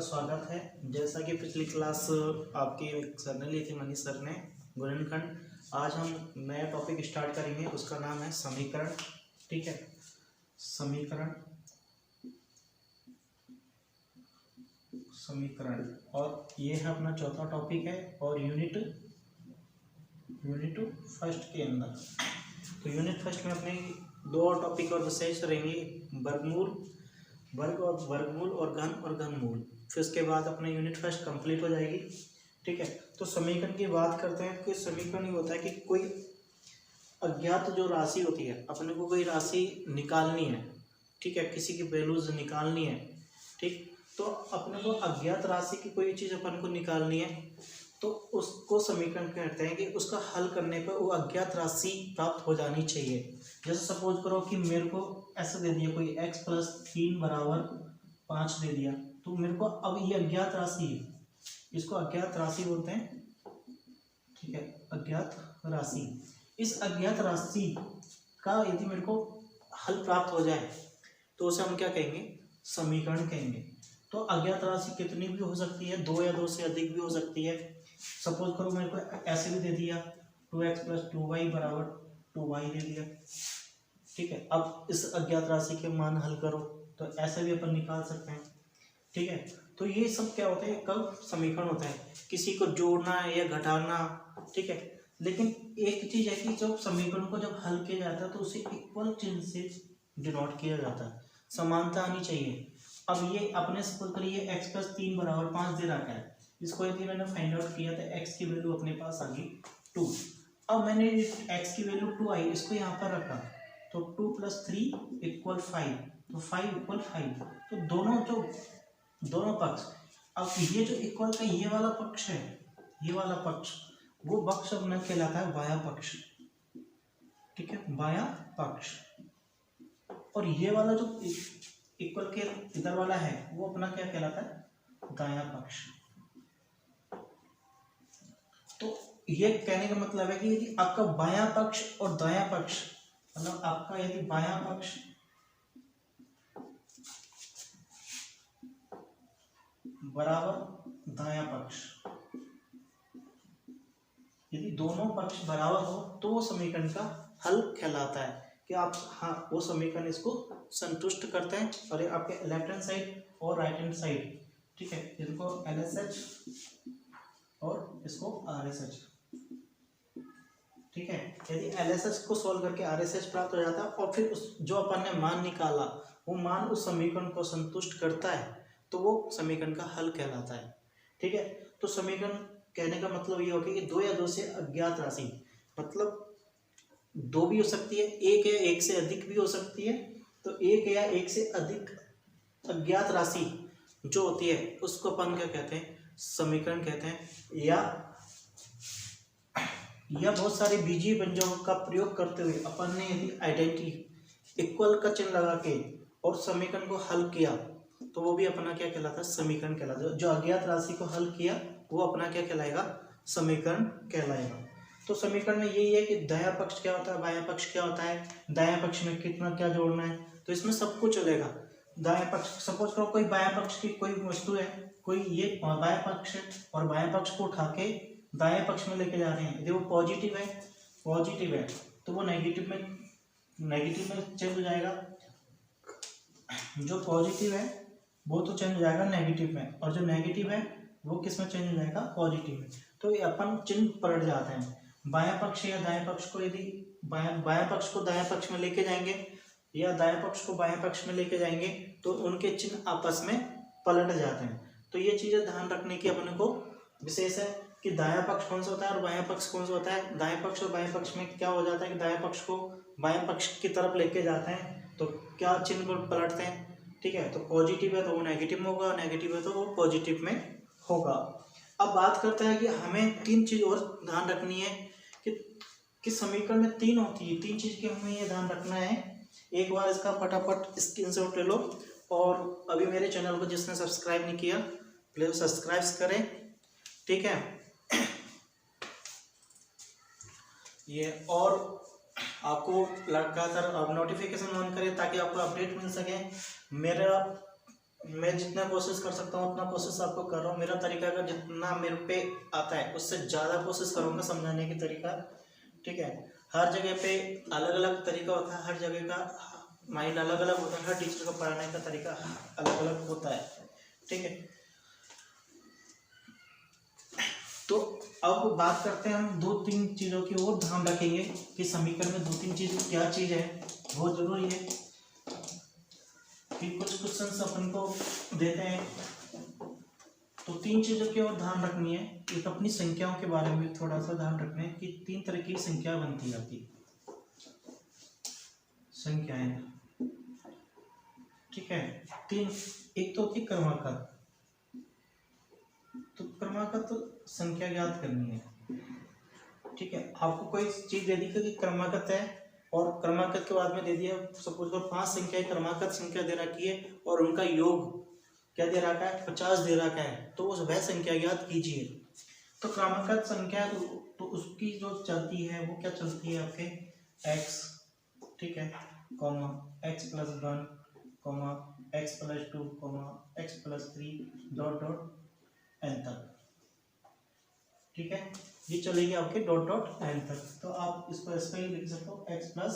स्वागत है। जैसा कि पिछली क्लास आपके सर ने ली थी, मनीष सर ने, गुणनखंड। आज हम नया टॉपिक स्टार्ट करेंगे, उसका नाम है समीकरण। ठीक है, समीकरण समीकरण और ये है अपना चौथा टॉपिक है। और यूनिट फर्स्ट के अंदर, तो यूनिट फर्स्ट में अपने दो और टॉपिक और विशेष रहेंगे, वर्गमूल और घनमूल। फिर उसके बाद अपना यूनिट फर्स्ट कंप्लीट हो जाएगी। ठीक है, तो समीकरण की बात करते हैं कि समीकरण ये होता है कि कोई अज्ञात जो राशि होती है, अपने को कोई राशि निकालनी है। ठीक है, किसी की वैल्यूज निकालनी है। ठीक, तो अपने को अज्ञात राशि की कोई चीज़ अपन को निकालनी है, तो उसको समीकरण कहते हैं कि उसका हल करने पर वो अज्ञात राशि प्राप्त हो जानी चाहिए। जैसे सपोज करो कि मेरे को ऐसा दे दिया, कोई x + 3 = 5 दे दिया, तो मेरे को अब ये अज्ञात राशि है, इसको अज्ञात राशि बोलते हैं। ठीक है, अज्ञात राशि। इस अज्ञात राशि का यदि मेरे को हल प्राप्त हो जाए तो उसे हम क्या कहेंगे? समीकरण कहेंगे। तो अज्ञात राशि कितनी भी हो सकती है, 2 या 2 से अधिक भी हो सकती है। सपोज करो मेरे को ऐसे भी दे दिया, 2x + 2y = 2y दे दिया। ठीक है, अब इस अज्ञात राशि के मान हल करो, तो ऐसे भी अपन निकाल सकते हैं। ठीक है, तो ये सब क्या होता है? कब समीकरण होता है, किसी को जोड़ना है या घटाना। ठीक है, लेकिन एक चीज है कि जब समीकरण को जब हल किया जाता है तो उसे इक्वल चिन्ह से डिनोट किया जाता है, समानता आनी चाहिए। अब ये अपने सपोज करिए x + 3 = 5 दे रखा है, इसको यदि मैंने फाइंड आउट किया तो x की वैल्यू अपने पास आ गई 2। अब मैंने x की वैल्यू 2 आई, इसको यहाँ पर रखा, तो 2 + 3 = 5, तो 5 = 5। तो दोनों पक्ष, अब ये जो इक्वल का ये वाला पक्ष है, ये वाला पक्ष, वो पक्ष अपना कहलाता है बायां पक्ष। ठीक है, बायां पक्ष। और ये वाला जो इक्वल के इधर वाला है, वो अपना क्या कहलाता है? दायां पक्ष। तो ये कहने का मतलब है कि यदि आपका बायां पक्ष और दायां पक्ष, मतलब आपका यदि बायां पक्ष बराबर दायां पक्ष, यदि दोनों पक्ष बराबर हो तो वो समीकरण का हल कहलाता है कि आप, हाँ, वो समीकरण इसको संतुष्ट करते हैं। और ये आपके लेफ्ट हैंड साइड और राइट हैंड साइड, ठीक है, इनको LHS और इसको RSH। ठीक है, यदि LHS को सॉल्व करके RSH प्राप्त हो जाता है और फिर उस जो अपन ने मान निकाला, वो मान उस समीकरण को संतुष्ट करता है, तो वो समीकरण का हल कहलाता है। ठीक है, तो समीकरण कहने का मतलब ये हो गया कि 2 या 2 से अज्ञात राशि, मतलब 2 भी हो सकती है, 1 या 1 से अधिक भी हो सकती है। तो 1 या 1 से अधिक अज्ञात राशि जो होती है उसको अपन क्या कहते हैं? समीकरण कहते हैं। या बहुत सारे बीजीय व्यंजकों का प्रयोग करते हुए अपन ने यदि आइडेंटिटी इक्वल का चिन्ह लगा के और समीकरण को हल किया, तो वो भी अपना क्या कहलाता है? समीकरण कहलाता है। जो अज्ञात राशि को हल किया वो अपना क्या कहलाएगा? समीकरण कहलाएगा। तो समीकरण में यही है कि दायां पक्ष क्या होता है, बायां पक्ष क्या होता है, दायां पक्ष में कितना क्या जोड़ना है, तो इसमें सब कुछ चलेगा। दायां पक्ष, सपोज करो कोई बायां पक्ष की कोई वस्तु है, कोई ये बायां पक्ष है, और बायां पक्ष को उठा के दाएं पक्ष में लेके जा रहे हैं, यदि वो पॉजिटिव है तो वो नेगेटिव में चेंज हो जाएगा। जो पॉजिटिव है वो तो चेंज हो जाएगा नेगेटिव में, और जो नेगेटिव है वो किस में चेंज हो जाएगा? पॉजिटिव में। तो ये अपन चिन्ह पलट जाते हैं। बायां पक्ष या दायां पक्ष को यदि बायां पक्ष को दायां पक्ष में लेके जाएंगे या दायां पक्ष को बायां पक्ष में लेके जाएंगे, तो उनके चिन्ह आपस में पलट जाते हैं। तो ये चीजें ध्यान रखने की अपने को विशेष है कि दायां पक्ष कौन सा होता है और बायां पक्ष कौन सा होता है। दाएं पक्ष और बाएं पक्ष में क्या हो जाता है कि दाएं पक्ष को बाएं पक्ष की तरफ लेके जाते हैं, तो क्या चिन्ह पलटते हैं? ठीक है, तो पॉजिटिव है तो वो नेगेटिव में होगा, नेगेटिव है तो वो पॉजिटिव में होगा। अब बात करते हैं कि हमें 3 चीज और ध्यान रखनी है कि समीकरण में 3 होती है। 3 चीज की हमें ये ध्यान रखना है। एक बार इसका फटाफट स्क्रीनशॉट ले लो, और अभी मेरे चैनल को जिसने सब्सक्राइब नहीं किया प्लीज सब्सक्राइब करें। ठीक है, ये और आपको लगातार आप नोटिफिकेशन ऑन करें ताकि आपको अपडेट मिल सके। मेरा मैं जितना कोशिश कर सकता हूँ उतना कोशिश आपको कर रहा हूँ। मेरा तरीका अगर जितना मेरे पे आता है उससे ज़्यादा कोशिश करूँगा समझाने की तरीका, ठीक है। हर जगह पे अलग अलग तरीका होता है, हर जगह का माइंड अलग अलग होता है, हर टीचर का पढ़ाने का तरीका अलग अलग होता है, ठीक है। तो अब बात करते हैं हम दो तीन चीज़ों की ओर ध्यान रखेंगे कि समीकरण में दो तीन चीज़ क्या चीज़ है, बहुत जरूरी है कि कुछ क्वेश्चंस अपन को देते हैं तो तीन चीज़ों की ओर ध्यान रखनी है। एक अपनी संख्याओं के बारे में थोड़ा सा ध्यान रखना है कि तीन तरह की संख्या बनती है आपकी संख्याएं, ठीक है। तीन, एक तो होती क्रमागत, तो क्रमागत संख्या ज्ञात करनी है, ठीक है। आपको कोई चीज दे दी कि क्रमागत है और क्रमागत के बाद में दे दिया सपोज करो 5 संख्याएं क्रमागत संख्या दे रखी है और उनका योग क्या दे रखा है 50 दे रखा है, तो उस वह संख्या ज्ञात कीजिए। तो क्रमागत संख्या तो उसकी जो चलती है वो क्या चलती है आपके x, ठीक है, comma x+1 comma x+2 comma x+3 dot dot n तक, ठीक है। ये चलेगी आपके डॉट डॉट n तक। तो आप इसको ऐसे ही लिख सकते हो x+n,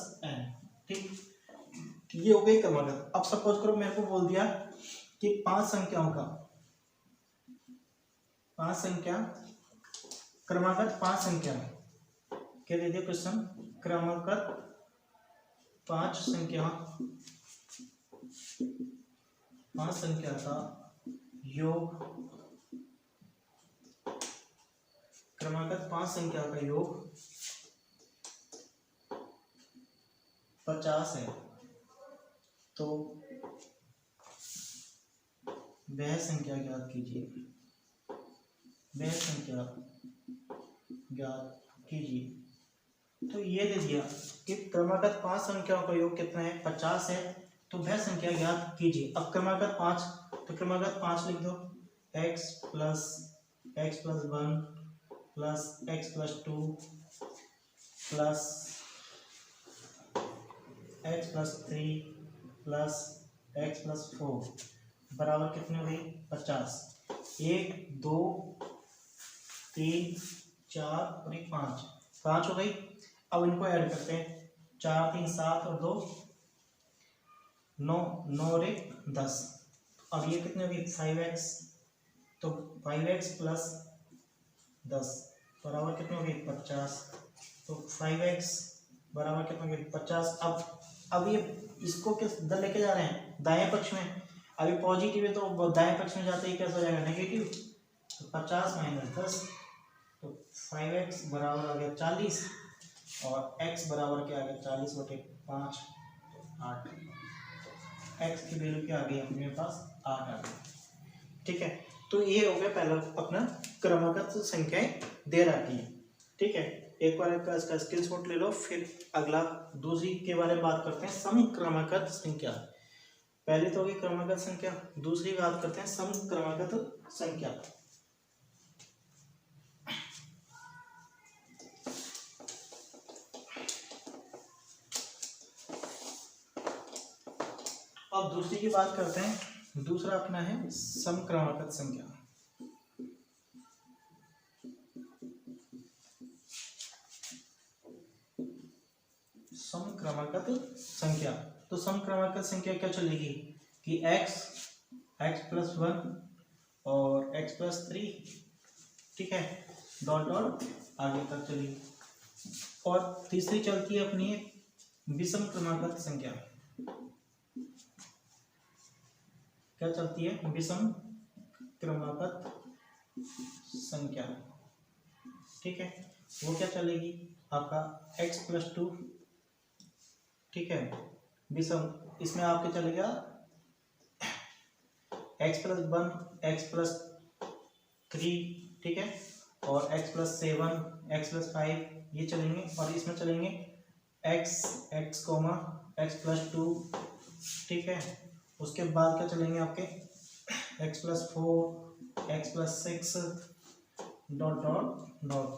ठीक। ये हो गई क्रमागत। अब सपोज करो मेरे को बोल दिया कि 5 संख्याओं का 5 संख्या क्रमागत 5 संख्या क्या दे दिया क्वेश्चन, क्रमागत 5 संख्या का योग, क्रमागत 5 संख्या का योग 50 है, तो वह संख्या ज्ञात कीजिए, वह संख्या ज्ञात कीजिए। तो ये दे दिया कि क्रमागत 5 संख्याओं का योग कितना है 50 है, तो वह संख्या ज्ञात कीजिए। अब क्रमागत 5, तो क्रमागत 5 लिख दो, x+1 plus x+2 plus x+3 plus x+4 बराबर कितनी हो गई 50। 1 2 3 4 और 1 5 हो गई। अब इनको ऐड करते हैं, 4 3 7 और 2 9, 9 और 1 10। अब ये कितनी होगी 5x, तो 5x प्लस 10 बराबर कितनी होगी 50। तो 5x बराबर कितना होगी 50। अब ये इसको किस इधर लेके जा रहे हैं दाएं पक्ष में, अभी पॉजिटिव है तो दाएं पक्ष में जाते ही कैसा हो जाएगा नेगेटिव, तो 50 - 10, तो 5x बराबर आ गया 40 और x बराबर क्या आ गया 40/5, 8। x की वैल्यू क्या आ गई अपने पास 8 आ गई, ठीक है। तो ये हो गया पहला अपना क्रमागत संख्याएं दे रखी है, ठीक है। एक बार इसका स्क्रीनशॉट ले लो, फिर अगला दूसरी के बारे में बात करते हैं समक्रमागत संख्या। पहले तो होगी क्रमागत संख्या, दूसरी बात करते हैं समक्रमागत संख्या। अब दूसरी की बात करते हैं, दूसरा अपना है समक्रमागत संख्या। समक्रमागत संख्या, तो समक्रमागत संख्या क्या चलेगी कि x+1 और x+3, ठीक है, डॉट डॉट आगे तक चलेगी। और तीसरी चलती है अपनी विषम क्रमागत संख्या। क्या चलती है विषम क्रमागत संख्या, ठीक है। वो क्या चलेगी आपका x+2, ठीक है, विषम, इसमें आपके चलेगा x+1 x+3, ठीक है, और x+7 x+5 ये चलेंगे, और इसमें चलेंगे x x+2, ठीक है। उसके बाद क्या चलेंगे आपके x+4 x+6 dot dot dot.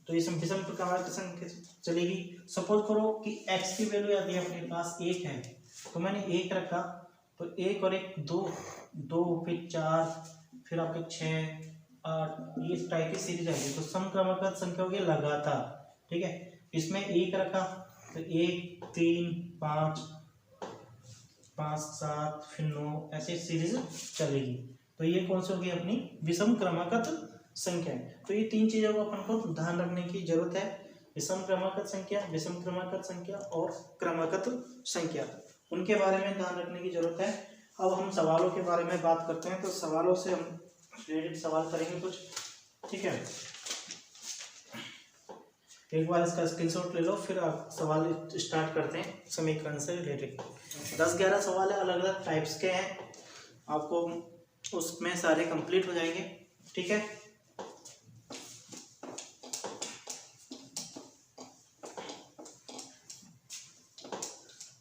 तो इसमें विषम क्रमागत संख्या चलेगी। सपोज करो कि x की वैल्यू आती है अपने पास 1 है, तो मैंने 1 रखा, तो एक और एक दो, दो फिर चार, फिर आपके 6 8, ये इस टाइप की सीरीज आएगी। तो सम क्रमागत संख्या हो गया लगातार, ठीक है। इसमें एक रखा तो 1 3 5 5 7 फिर 9, ऐसे सीरीज चलेगी। तो ये कौन सी होगी अपनी विषम क्रमागत संख्या है। तो ये तीन चीजों को अपन को ध्यान रखने की जरूरत है, विषम क्रमागत संख्या, विषम क्रमागत संख्या और क्रमागत संख्या, उनके बारे में ध्यान रखने की जरूरत है। अब हम सवालों के बारे में बात करते हैं। तो सवालों से हम रिलेटेड सवाल करेंगे कुछ, ठीक है। एक बार इसका स्क्रीनशॉट ले लो, फिर आप सवाल स्टार्ट करते हैं समीकरण से रिलेटेड। 10-11 सवाल है, अलग अलग टाइप्स के हैं, आपको उसमें सारे कंप्लीट हो जाएंगे, ठीक है।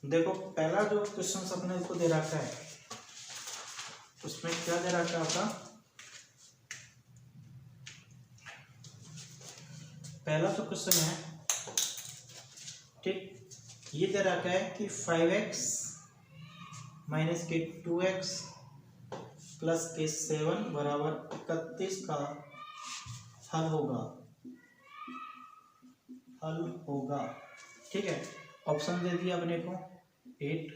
देखो पहला जो क्वेश्चन अपने को दे रखा है, उसमें क्या दे रखा है आपका, पहला जो क्वेश्चन है, ठीक, ये दे रखा है कि 5x माइनस के 2x प्लस के 7 बराबर 31 का हल होगा, ठीक है। ऑप्शन दे दिया अपने को 8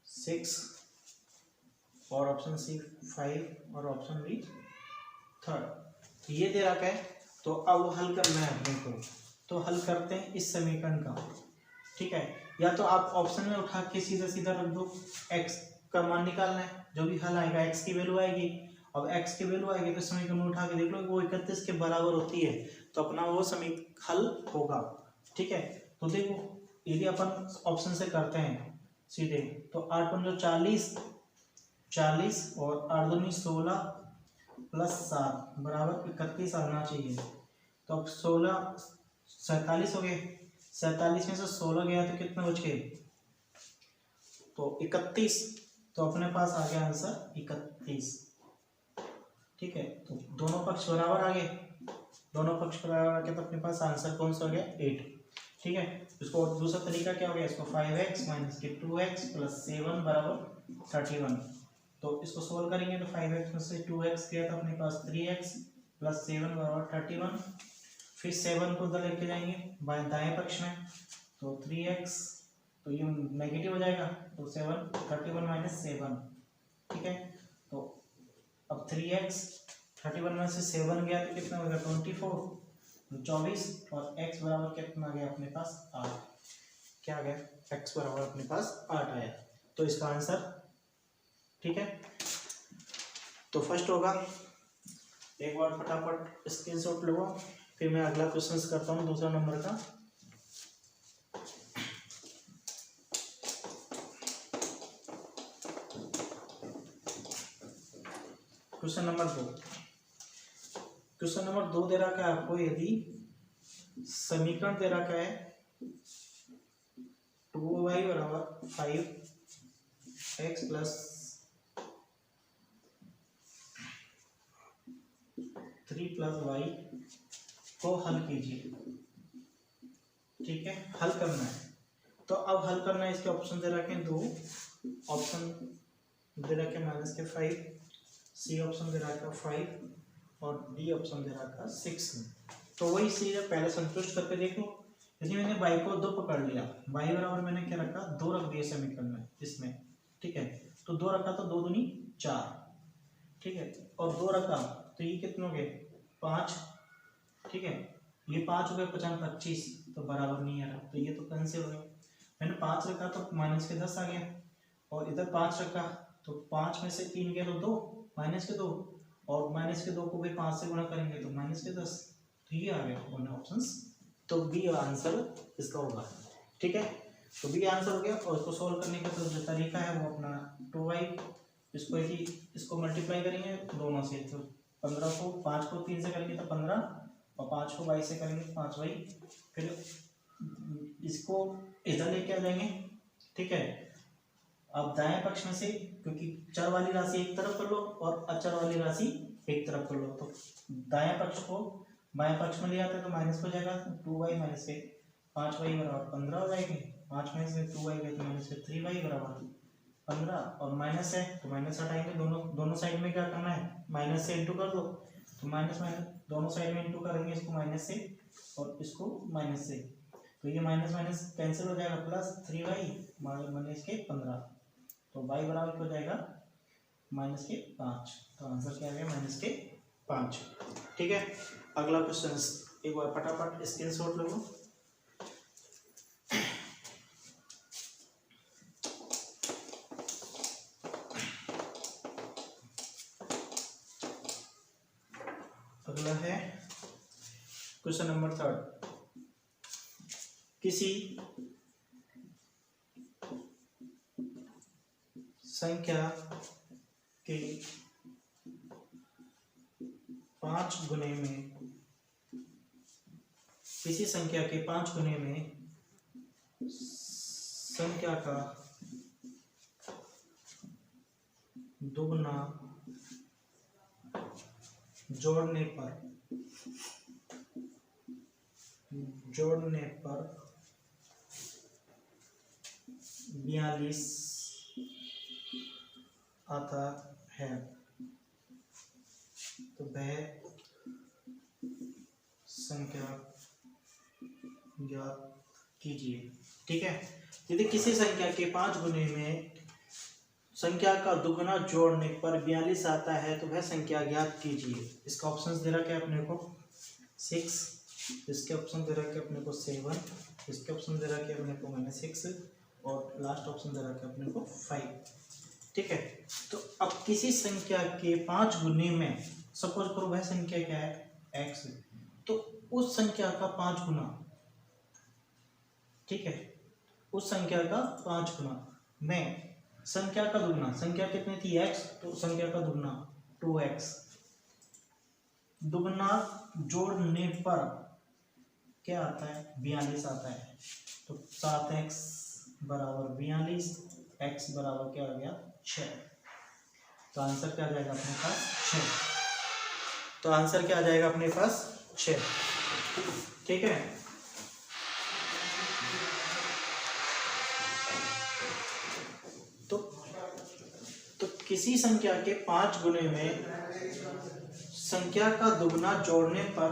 6 और ऑप्शन सी 5 और ऑप्शन बी 3, ये दे रखा है। तो अब हल करना है अपने को, तो हल करते हैं इस समीकरण का, ठीक है। या तो आप ऑप्शन में उठा के सीधा सीधा रख दो, x का मान निकालना है, जो भी हल आएगा x की वैल्यू आएगी। अब x की वैल्यू आएगी तो समीकरण में उठा के देख लो, वो 31 के बराबर होती है, तो अपना वो समीकरण हल होगा, ठीक है। तो देखो यदि अपन ऑप्शन से करते हैं सीधे, तो 8 पंजो 40 और 8 दूनी 16 प्लस 7 बराबर 31 आना चाहिए। तो अब 16 47 हो गए, 47 में से 16 गया तो कितने बच गए, तो 31, तो अपने पास आ गया आंसर 31, ठीक है। तो दोनों पक्ष बराबर आ गए, दोनों पक्ष बराबर आ गए, तो अपने पास आंसर कौन सा हो गया 8, ठीक है। इसको दूसरा तरीका क्या हो गया, इसको 5x माइनस के 2x प्लस 7 बराबर 31, तो इसको सोल्व करेंगे तो 5x में से 2x गया तो अपने पास 3x प्लस 7 बराबर 31, फिर 7 को उधर लेके जाएंगे दाएं पक्ष में, तो 3x, तो ये नेगेटिव हो जाएगा, तो 7 31 माइनस 7, ठीक है। तो अब 3x 31 में से 7 गया तो कितना हो गया 24, 24 और x बराबर कितना आ गया अपने पास 8, क्या आ गया x बराबर अपने पास 8 आया, तो इसका आंसर, ठीक है। तो फर्स्ट होगा, एक बार फटाफट स्क्रीनशॉट लो, फिर मैं अगला क्वेश्चन करता हूँ दूसरा नंबर का। क्वेश्चन नंबर 2 दे रखा है आपको, यदि समीकरण दे रखा है 2y बराबर 5x प्लस 3 प्लस y को हल कीजिए, ठीक है। हल करना है, तो अब हल करना है, इसके ऑप्शन दे रखे हैं 2, ऑप्शन दे रखे माइनस के 5, सी ऑप्शन दे रखा 5 और डी ऑप्शन दे रखा 6। तो वही चीज पहले संतुष्ट करके देख लो। यदि मैंने y को 2 पकड़ लिया, y बराबर मैंने क्या रखा 2 रख दिया समीकरण में इसमें, ठीक है। तो 2 रखा तो 2 दूनी 4, ठीक है, और 2 रखा तो ये कितने हो गए 5, ठीक है। ये 5 हो गए 50 25, तो बराबर नहीं आ रहा, तो ये तो कैंसिल हो गया। मैंने 5 रखा तो माइनस के 10 आ गया, और इधर 5 रखा तो 5 में से 3 गया तो 2 माइनस के 2, और माइनस के 2 को भी 5 से गुणा करेंगे तो माइनस के 10, तो ये आ गया वन ऑप्शंस, तो बी आंसर इसका होगा, ठीक है। तो बी आंसर हो गया। और इसको सोल्व करने का तो जो तरीका है वो अपना 2y, इसको मल्टीप्लाई करेंगे दोनों से, तो 15 को 5 को 3 से करेंगे तो 15, और 5 को y से करेंगे तो 5y, फिर इसको इधर लेके आ जाएंगे, ठीक है। अब दाएं पक्ष में से, क्योंकि चर वाली राशि एक तरफ कर लो और अचर वाली राशि एक तरफ कर लो, तो दाएं पक्ष को बाएं पक्ष में ले आते हैं तो माइनस हो जाएगा, 2y माइनस के 5y बराबर 15 हो जाएगी, 5 में से 2y गए तो माइनस के 3y बराबर 15 और माइनस है तो माइनस हटाएंगे, दोनों साइड में क्या करना है, माइनस से इंटू कर दो, तो माइनस माइनस दोनों साइड में इंटू करेंगे, इसको माइनस से और इसको माइनस से, तो ये माइनस माइनस कैंसिल हो जाएगा, प्लस 3y माइनस के 15, तो y बराबर हो जाएगा माइनस के 5, तो आंसर क्या आ गया माइनस के 5। ठीक है, अगला क्वेश्चन एक बार फटाफट स्क्रीनशॉट लो। अगला है क्वेश्चन नंबर 3, किसी संख्या के 5 गुने में, किसी संख्या के 5 गुने में संख्या का दुगना जोड़ने पर 42 आता है, तो वह संख्या ज्ञात कीजिए। ठीक है, यदि किसी संख्या के 5 गुने में संख्या का दुगना जोड़ने पर 42 आता है तो वह संख्या ज्ञात कीजिए। इसका ऑप्शन दे रखा है अपने को 6, इसके ऑप्शन दे रखे अपने को 7, इसके ऑप्शन दे रखे अपने को -6 और लास्ट ऑप्शन दे रखे अपने को 5। ठीक है, तो अब किसी संख्या के 5 गुने में, सपोज करो वह संख्या क्या है x, तो उस संख्या का 5 गुना, ठीक है, उस संख्या का 5 गुना में संख्या का दुगना, संख्या कितनी थी x, तो संख्या का दुगना 2x, दुगना जोड़ने पर क्या आता है 42 आता है, तो 7x बराबर 42, x बराबर क्या हो गया 6, तो आंसर क्या आ जाएगा अपने पास 6, तो आंसर क्या आ जाएगा अपने पास 6। ठीक है, तो किसी संख्या के 5 गुने में संख्या का दुगना जोड़ने पर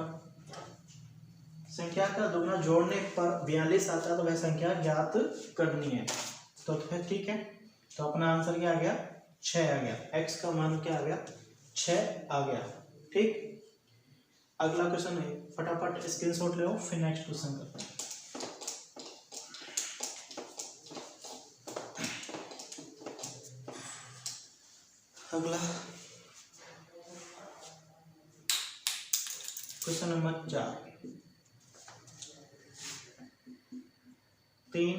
42 आता है, तो वह संख्या ज्ञात करनी है। तो फिर ठीक है, तो अपना आंसर क्या आ गया 6 आ गया, x का मान क्या आ गया 6 आ गया। ठीक, अगला क्वेश्चन है, फटाफट स्क्रीनशॉट ले लो, फिर नेक्स्ट क्वेश्चन करते हैं। अगला क्वेश्चन नंबर 4, 3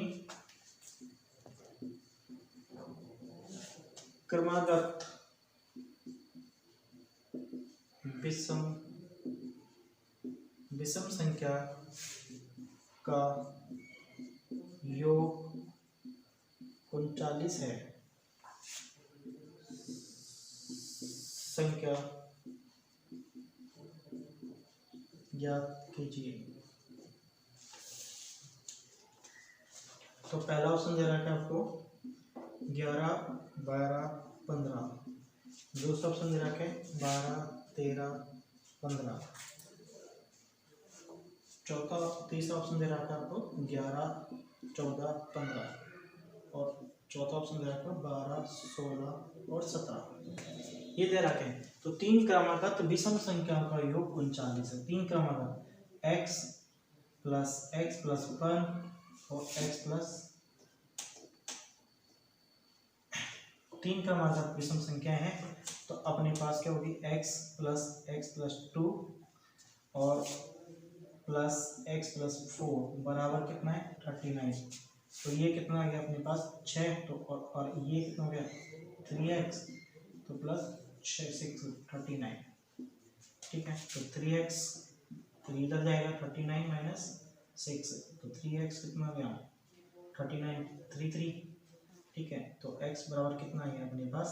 क्रमागत विषम संख्या का योग 39 है, संख्या ज्ञात कीजिए। तो पहला ऑप्शन दे रहा है आपको 11, 12, 15, दूसरा ऑप्शन दे रखा है 12, 13, 15, तीसरा ऑप्शन दे रखा है आपको 11, 14, 15 और चौथा ऑप्शन दे रखा है 12, 16 और 17, ये दे रखे हैं। तो 3 क्रमागत विषम संख्याओं का योग 39 है। 3 क्रमागत x प्लस 1 और तीन क्रमागत विषम संख्या है, तो अपने पास क्या होगी x प्लस 2 और प्लस x प्लस 4 बराबर कितना है 39, तो ये कितना आ गया अपने पास 6, तो और ये कितना हो गया 3x, तो प्लस 6 39। ठीक है, तो 3x तो इधर जाएगा 39 माइनस 6, तो 3x कितना आ गया 39 33। ठीक है, तो x बराबर कितना आ गया अपने पास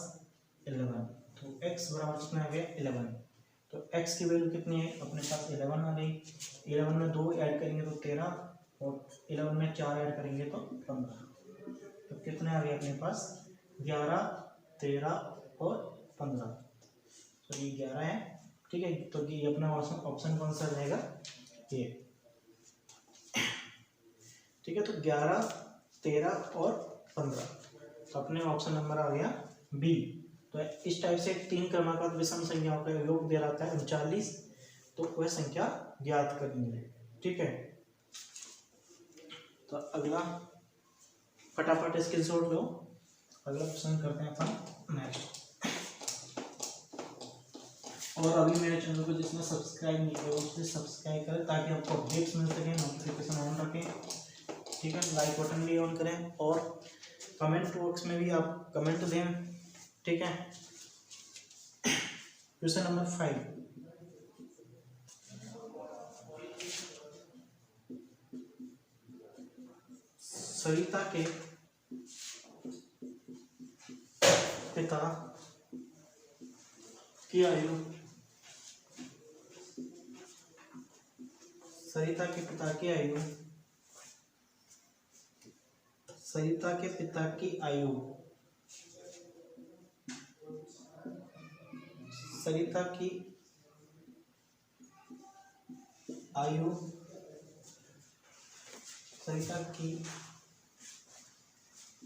11, तो x बराबर कितना आ गया 11, तो x की वैल्यू कितनी है अपने पास 11 आ गई। 11 में 2 ऐड करेंगे तो 13 और 11 में 4 ऐड करेंगे तो 15, तो कितने आ गए अपने पास 11, 13 और 15, तो ये 11 है, ठीक है। तो ये अपना ऑप्शन कौन सा रहेगा, ये, ठीक है। तो 11, 13 और 15, तो अपने ऑप्शन नंबर आ गया बी। तो इस टाइप से 3 क्रमांक विषम संख्याओं का योग दे रहा था 39, तो वह संख्या ज्ञात करनी है, ठीक है। तो अगला फटाफट स्क्रीनशॉट लो, अगला क्वेश्चन करते हैं अपन नेक्स्ट। और अभी मेरे चैनल को जिसने सब्सक्राइब नहीं किया उससे सब्सक्राइब करें ताकि आपको अपडेट्स मिल सकें, नोटिफिकेशन ऑन रखें, ठीक है। लाइक बटन भी ऑन करें और कमेंट बॉक्स में भी आप कमेंट दें, ठीक है। क्वेश्चन नंबर 5, सरिता के पिता की आयु, सरिता के पिता की आयु, सरिता के पिता की आयु, सरिता की आयु, सरिता की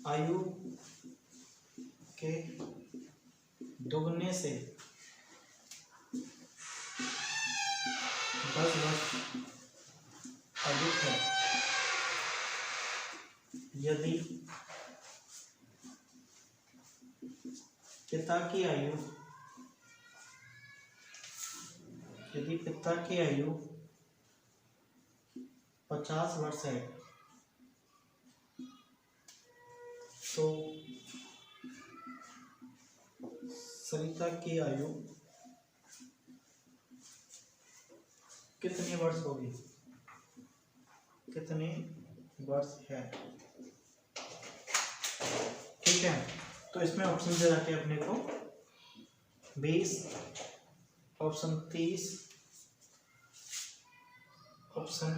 आयु के दुगने से 10 वर्ष अधिक है यदि पिता की आयु, यदि पिता की आयु 50 वर्ष है तो सरिता की आयु कितने वर्ष होगी, कितने वर्ष है, ठीक है। तो इसमें ऑप्शन दे रखे अपने को 20, ऑप्शन 30, ऑप्शन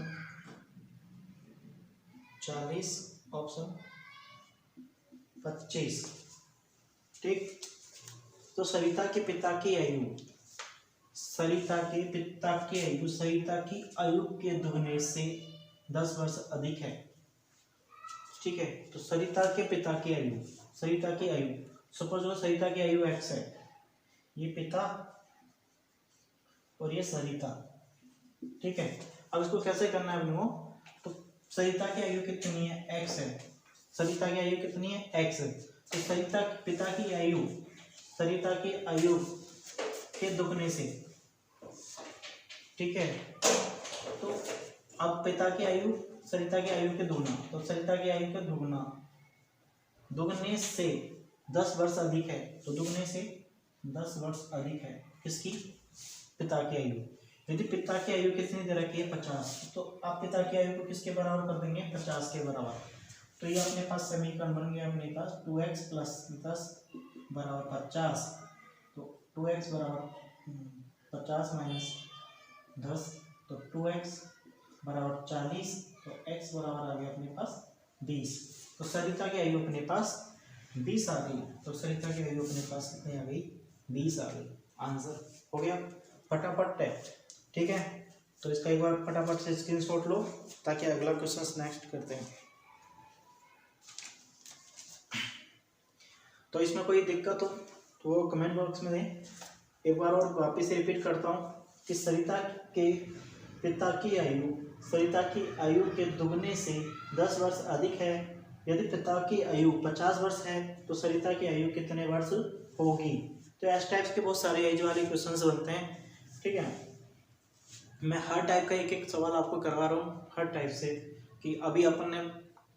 40, ऑप्शन 25, ठीक। तो सरिता के पिता की आयु, सरिता के पिता की आयु सरिता की आयु के दुगने से 10 वर्ष अधिक है, ठीक है। तो सरिता के पिता की आयु, सरिता की आयु, सपोज सरिता की आयु x है, ये पिता और ये सरिता, ठीक है। अब इसको कैसे करना है अपने को, तो सरिता की आयु कितनी है, x है, सरिता की आयु कितनी है, x है। तो सरिता पिता की आयु, सरिता की आयु के दुगने से, ठीक है। तो अब पिता की आयु सरिता की आयु के दुगना, तो सरिता की आयु के दुगना, दुगने से 10 वर्ष अधिक है, तो दुगने से 10 वर्ष अधिक है किसकी, पिता की आयु। यदि पिता की आयु कितनी दे रखी है 50, तो आप पिता की आयु को किसके बराबर कर देंगे, 50 के बराबर। तो ये अपने पास समीकरण बन गया अपने पास 2x + 10 बराबर 50, तो 2x बराबर 50 - 10, तो 2x बराबर 40, तो x बराबर आ गया अपने पास 20। तो सरिता की आयु अपने पास 20 आ गई, तो सरिता की आयु अपने पास कितनी आ गई, 20 आ गई। आंसर हो गया फटाफट है, ठीक है। तो इसका एक बार फटाफट से स्क्रीनशॉट लो ताकि अगला क्वेश्चन नेक्स्ट करते हैं। तो इसमें कोई दिक्कत हो तो वो कमेंट बॉक्स में दें। एक बार और वापस रिपीट करता हूँ कि सरिता के पिता की आयु सरिता की आयु के दुगने से 10 वर्ष अधिक है। यदि पिता की आयु 50 वर्ष है तो सरिता की आयु कितने वर्ष होगी। तो इस टाइप्स के बहुत सारे एज वाले क्वेश्चंस बनते हैं, ठीक है। मैं हर टाइप का एक एक सवाल आपको करवा रहा हूँ, हर टाइप से। कि अभी अपन ने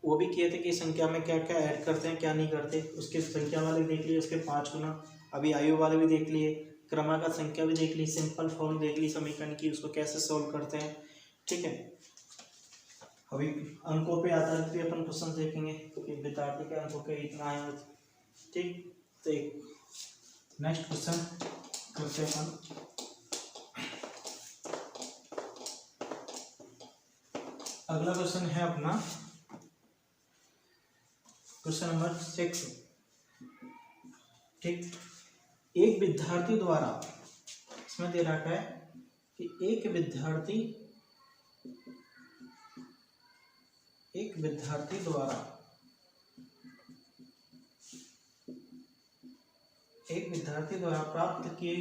वो भी किए थे कि संख्या में क्या क्या ऐड करते हैं क्या नहीं करते, उसके संख्या वाले देख लिए, उसके 5 गुना। अभी आयु वाले भी देख लिए, क्रमागत संख्या भी देख ली, सिंपल फॉर्म देख ली समीकरण की, उसको कैसे सोल्व करते हैं, ठीक है। अभी अंकों पे आधारित भी अपन क्वेश्चन देखेंगे कि विद्यार्थी के अंकों के इतना आए, ठीक। तो एक नेक्स्ट क्वेश्चन करते हैं अपन। अगला क्वेश्चन है अपना क्वेश्चन नंबर 6। ठीक, एक विद्यार्थी द्वारा, इसमें दे रखा है कि एक विद्यार्थी द्वारा प्राप्त किए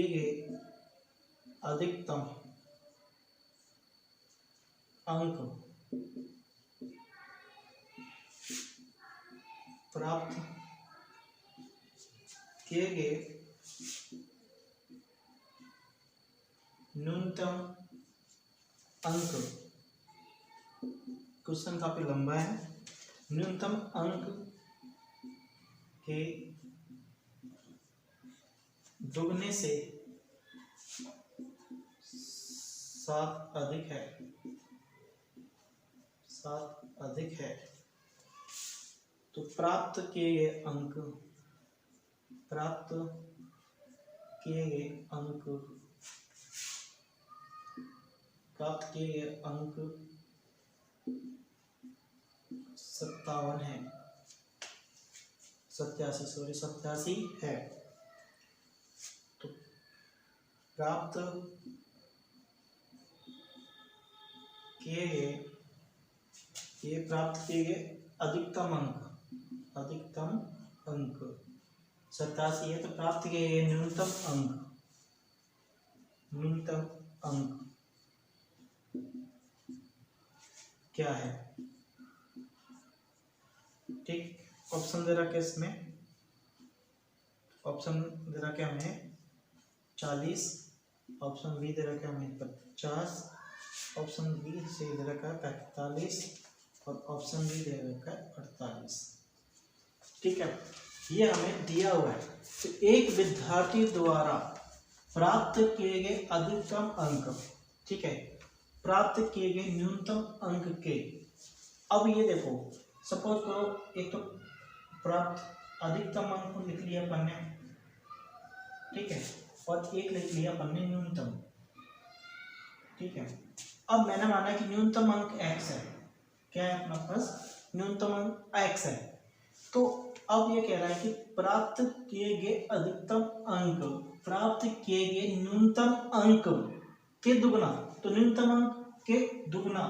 गए अधिकतम अंक न्यूनतम अंक, क्वेश्चन काफी लंबा है, न्यूनतम अंक के दुगने से 7 अधिक है तो प्राप्त किए गए अंक 57 है, 87 है। तो प्राप्त किए गए अधिकतम अंक 87 है, तो प्राप्त किए गए न्यूनतम अंक क्या है? ठीक, ऑप्शन दे रखा है इसमें, ऑप्शन दे रखा है हमें 40, ऑप्शन बी दे रखा है हमें 50, ऑप्शन बी से दे रखा है 45 और ऑप्शन डी दे रखा है 48। ठीक है, ये हमें दिया हुआ है। तो एक विद्यार्थी द्वारा प्राप्त किए गए अधिकतम अंक, ठीक है, प्राप्त किए गए न्यूनतम अंक के, अब ये देखो सपोज करो एक तो प्राप्त अधिकतम अंक को लिख लिया अपन ने, ठीक है, और एक लिख लिया अपन ने न्यूनतम। ठीक है, अब मैंने माना कि न्यूनतम अंक x है, क्या है अपना पास न्यूनतम अंक x है, तो अब ये कह रहा है कि प्राप्त किए गए अधिकतम अंक प्राप्त किए गए न्यूनतम अंक के दुगना, तो न्यूनतम अंक के दुगना,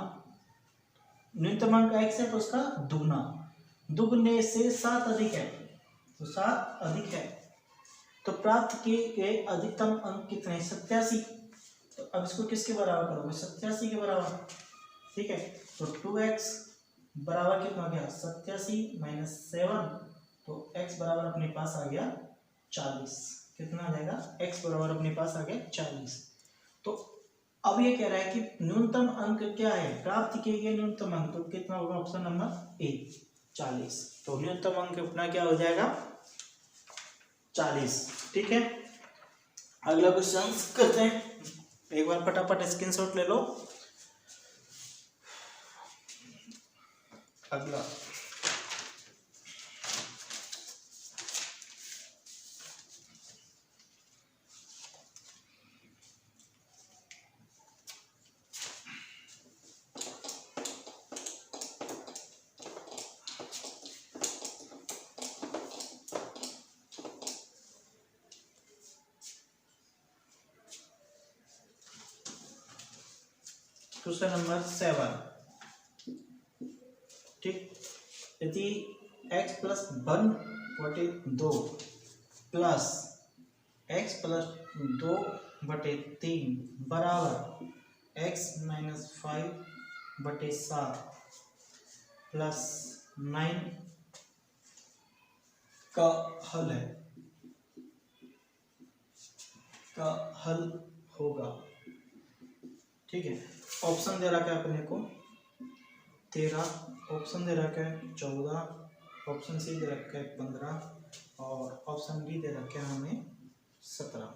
न्यूनतम अंक x है तो उसका दुगना, दुगने से 7 अधिक है, तो 7 अधिक है, तो प्राप्त किए गए अधिकतम अंक कितने? 87। तो अब इसको किसके बराबर करोगे? 87 के बराबर। ठीक है, तो 2x बराबर कितना हो गया? 87 - 7, तो x बराबर अपने पास आ गया 40। कितना आ जाएगा? x बराबर अपने पास आ गया 40। तो अब ये कह रहा है कि न्यूनतम अंक क्या है? प्राप्त किए गए न्यूनतम अंक, तो कितना होगा? Option number A 40। तो न्यूनतम अंक अपना क्या हो जाएगा? 40। ठीक है, अगला क्वेश्चन करते हैं, एक बार फटाफट स्क्रीनशॉट ले लो। अगला क्वेश्चन नंबर 7। ठीक, यदि x + 1/2 प्लस x + 2/3 बराबर x - 5/7 प्लस 9 का हल होगा। ठीक है, ऑप्शन दे रखा है अपने को 13, ऑप्शन दे रखा है 14, ऑप्शन सी दे रखा है 15 और ऑप्शन डी दे रखा है हमें 17।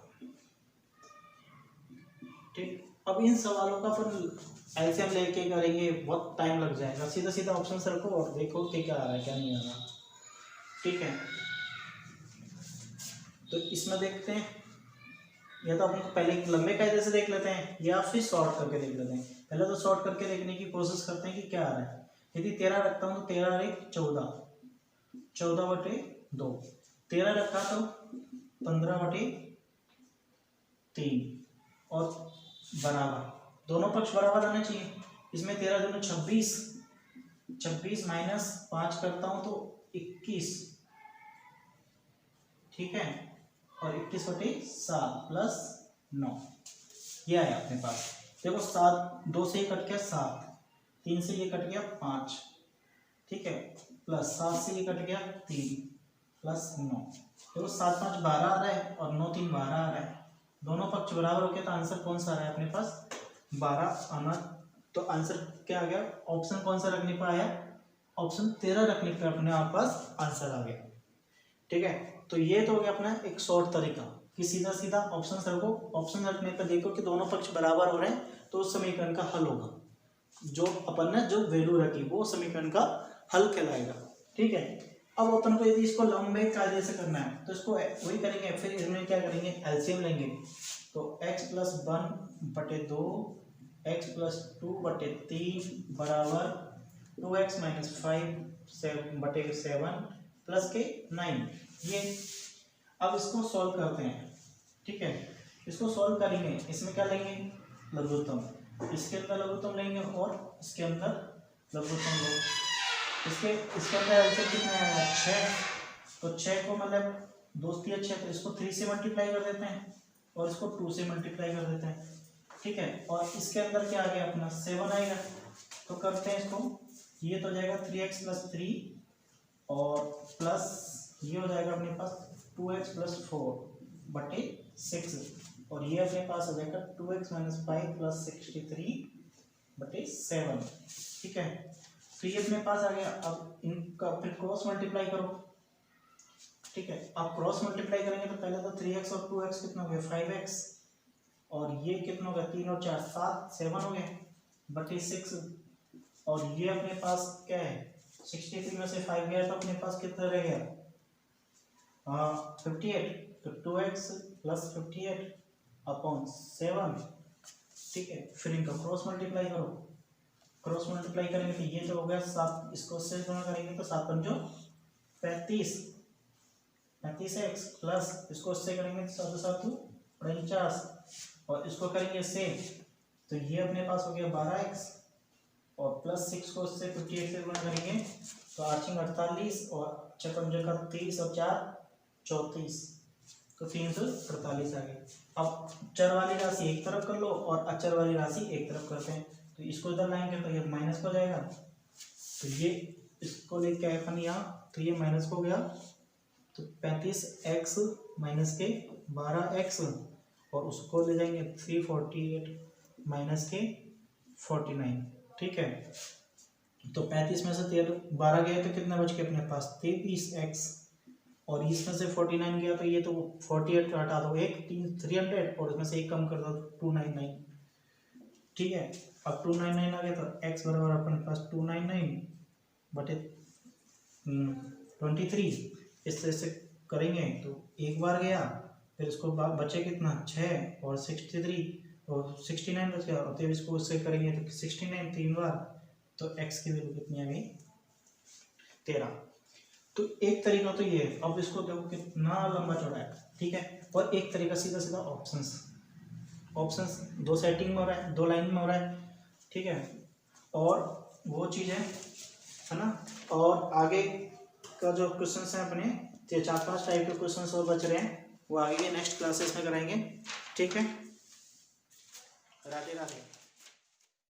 ठीक, अब इन सवालों का अपन एलसीएम लेके करेंगे, बहुत टाइम लग जाएगा। सीधा सीधा ऑप्शन से रखो और देखो कि क्या आ रहा है क्या नहीं आ रहा। ठीक है, तो इसमें देखते हैं, या तो अपन पहले लंबे कायदे से देख लेते हैं या फिर शॉर्ट करके देख लेते हैं। पहले तो शॉर्ट करके देखने की कोशिश करते हैं कि क्या आ रहा है। यदि 13 रखता हूँ तो 13 और 1 14, 14/2। 13 रखा तो 15/3 और बराबर, दोनों पक्ष बराबर आने चाहिए। इसमें 13 दूनी 26, 26 माइनस 5 करता हूँ तो 21, ठीक है, और 21/7 प्लस 9, ये आया अपने पास। देखो 7, 2 से ये कट गया 7, 3 से ये कट गया 5, ठीक है, प्लस 7 से ये कट गया 3 प्लस 9। देखो 7 5 12 आ रहा है और 9 3 12 आ रहा है, दोनों पक्ष बराबर हो गया तो आंसर कौन सा आ रहा है अपने पास, 12 आना। तो आंसर क्या आ गया, ऑप्शन कौन सा रखने पर आया, ऑप्शन 13 रखने पर अपने आप पास आंसर आ गया, ठीक है। तो ये तो हो गया अपना एक शॉर्ट तरीका कि सीधा सीधा ऑप्शन रखो, ऑप्शन रखने पर देखो कि दोनों पक्ष बराबर हो रहे हैं तो उस समीकरण का हल होगा, जो अपन ने जो वैल्यू रखी वो समीकरण का हल कहलाएगा, ठीक है। अब अपन को यदि इसको लंबे कायदे से करना है तो इसको वही करेंगे, फिर इसमें क्या करेंगे, एलसीएम लेंगे। तो x+1/2 x+2/3 बराबर 2x-5/7 प्लस के 9, ये। अब इसको सॉल्व करते हैं, ठीक है। इसको सॉल्व करेंगे, इसमें क्या लेंगे, लघुत्तम, इसके अंदर लघुत्तम लेंगे और इसके अंदर लघुत्तम लेंगे। इसके अंदर एलसीएम कितना आएगा, 6, तो 6 को मतलब 2 × 3 = 6, तो इसको 3 से मल्टीप्लाई कर देते हैं और इसको 2 से मल्टीप्लाई कर देते हैं, ठीक है। और इसके अंदर क्या आ गया अपना 7 आएगा, तो करते हैं इसको, ये तो जाएगा 3x+3 और प्लस ये हो जाएगा अपने पास 2x+4/6 और ये अपने पास हो जाएगा 2x-5 + 63/7, ठीक है। तो ये अपने पास आ गया। अब इनका फिर क्रॉस मल्टीप्लाई करो, ठीक है। आप क्रॉस मल्टीप्लाई करेंगे तो पहले तो 3x और 2x कितना हो गया, 5x, और ये कितना हो गया, 3 और 4 7 7 हो गए बटे 6, और ये अपने पास क्या है, 63 में से 5 गया तो अपने पास कितना रह गया, 58, तो 2x + 58/7, ठीक है। फिर इनका क्रॉस मल्टीप्लाई करो, क्रॉस मल्टीप्लाई करेंगे तो ये तो हो गया 7, इसको से गुणा करेंगे तो 7 × 5 = 35x प्लस इसको इससे करेंगे तो 7 × 7 = 49 और इसको करेंगे से, तो ये अपने पास हो गया 12x और प्लस 6 को इससे 58 से गुणा करेंगे तो 8 × 48 और 6 × 30 और 4 = 34, तो 348 आ गया। अब चर वाली राशि एक तरफ कर लो और अचर वाली राशि एक तरफ करते हैं, तो इसको इधर लाएंगे तो ये माइनस हो जाएगा, तो ये इसको लेके आए अपन यहाँ, तो ये माइनस हो गया, तो 35x माइनस के 12x और उसको ले जाएंगे 348 माइनस के 49, ठीक है। तो 35 में से 12 गए तो कितना बच के अपने पास 33x और इसमें से 49 गया तो ये तो 48 हटा दो, 300 और इसमें से एक कम कर दो 299, ठीक है। अब 299 आ गया तो x बराबर अपने पास 299/23, इस तरह से करेंगे तो एक बार गया, फिर इसको बचे कितना 6 और 63 और 69 बच गया, और फिर इसको उससे करेंगे तो 69 3 बार, तो x की वैल्यू कितनी आ गई 13। तो एक तरीका तो ये है। अब इसको देखो कितना लंबा चौड़ा है, ठीक है। और एक तरीका सीधा सीधा ऑप्शंस 2 सेटिंग में हो रहा है, 2 लाइन में हो रहा है, ठीक है। और वो चीज़ है ना। और आगे का जो क्वेश्चन है अपने 4-5 टाइप के क्वेश्चन और बच रहे हैं, वो आगे नेक्स्ट क्लासेस में कराएंगे, ठीक है। राधे राधे।